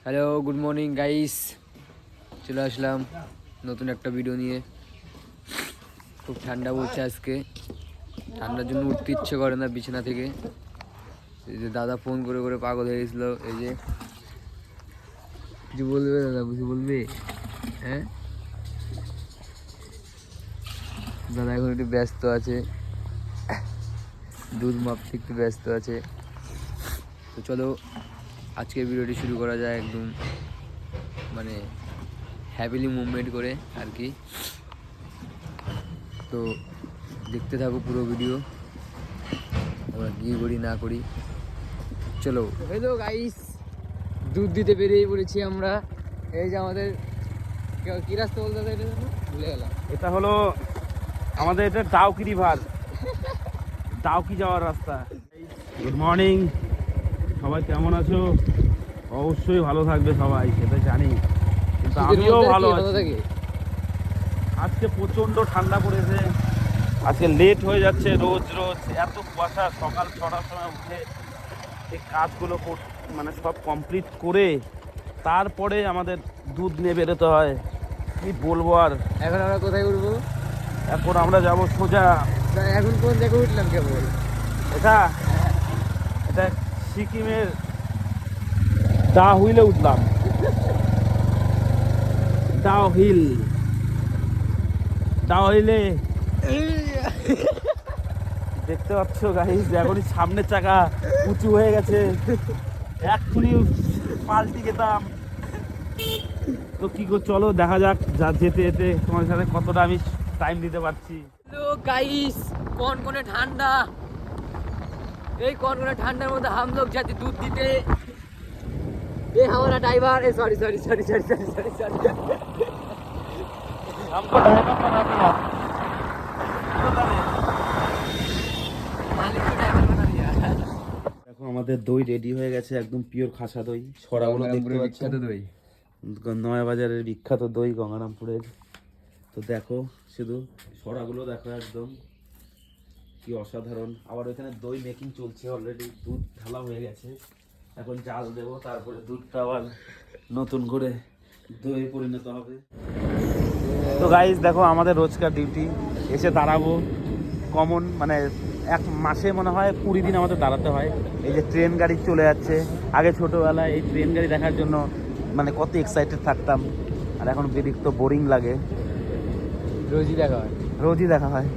Hello, good morning guys. চলে আসলাম নতুন একটা ভিডিও নিয়ে। খুব ঠান্ডা পড়ছে আজকে, ঠান্ডার জন্য উঠতে ইচ্ছে করে না বিছানা থেকে। এই যে দাদা ফোন করে করে পাগল হয়ে গেছিলো। এই যে কিছু বলবে দাদা, কিছু বলবে? হ্যাঁ দাদা এখন একটু ব্যস্ত আছে, দুধ মাপতে একটু ব্যস্ত আছে। তো চলো আজকের ভিডিওটি শুরু করা যায় একদম মানে হ্যাপিলি মুভমেন্ট করে আর কি। তো দেখতে থাকো পুরো ভিডিও, আমরা কী করি না করি। চলো হ্যালো গাইস, দুধ দিতে বেরিয়ে পড়েছি আমরা। এই যে আমাদের কি রাস্তা বলতে এটা যেন ভুলে গেলাম। এটা হলো আমাদের এটা ডাউকি রিভার, ডাউকি যাওয়ার রাস্তা। গুড মর্নিং, সবাই কেমন আছো? অবশ্যই ভালো থাকবে সবাই, সেটা জানি, কিন্তু আমিও ভালো আছি। আজকে প্রচণ্ড ঠান্ডা পড়েছে, আজকে লেট হয়ে যাচ্ছে রোজ রোজ, এত কুয়াশা। সকাল 6টার সময় উঠে এই কাজগুলো মানে সব কমপ্লিট করে তারপরে আমাদের দুধ নিয়ে বেরোতে হয়। কি বলবো আর। এখন আমরা কোথায় উঠবো? এখন আমরা যাব সোজা। এখন কোন জায়গায় উঠলাম কেবল? এটা এটা সিকিমের দা হুইলে উঠলাম। ডাও হিলে দেখতে পাচ্ছ গাইস, এখনই সামনের চাকা উঁচু হয়ে গেছে, এক্ষুনি পাল্টি খেতাম। তো কি কর, চলো দেখা যাক যা যেতে যেতে তোমার সাথে কতটা আমি টাইম দিতে পারছি। তো গাইস, কনকনে ঠান্ডা, এই কনকনে ঠান্ডার মধ্যে हम लोग जाते दूध दीते। ये हमारा ड्राइवर है, sorry sorry sorry sorry sorry sorry sorry हमको ड्राइवर बना दिया। मालिक को ड्राइवर बना दिया। দেখো আমাদের দই রেডি হয়ে গেছে, একদম পিওর খাসা দই। সরাগুলো দেখতে পাচ্ছ, দই, নয়াবাজারের বিখ্যাত দই গঙ্গারামপুরের। তো দেখো শুধু সরাগুলো দেখো, একদম কি অসাধারণ। আবার ওখানে দই মেকিং চলছে অলরেডি, দুধ ঢালা হয়ে গেছে, এখন জাল দেবো, তারপরে দুধটা আবার নতুন করে দই পরিণত হবে। তো গাইস দেখো আমাদের রোজকার ডিউটি, এসে দাঁড়াবো কমন, মানে এক মাসে মনে হয় 20 দিন আমাদের দাঁড়াতে হয়। এই যে ট্রেন গাড়ি চলে যাচ্ছে, আগে ছোটোবেলায় এই ট্রেন গাড়ি দেখার জন্য মানে কত এক্সাইটেড থাকতাম, আর এখন বিরক্ত বোরিং লাগে। রোজই দেখা হয়, রোজই দেখা হয়।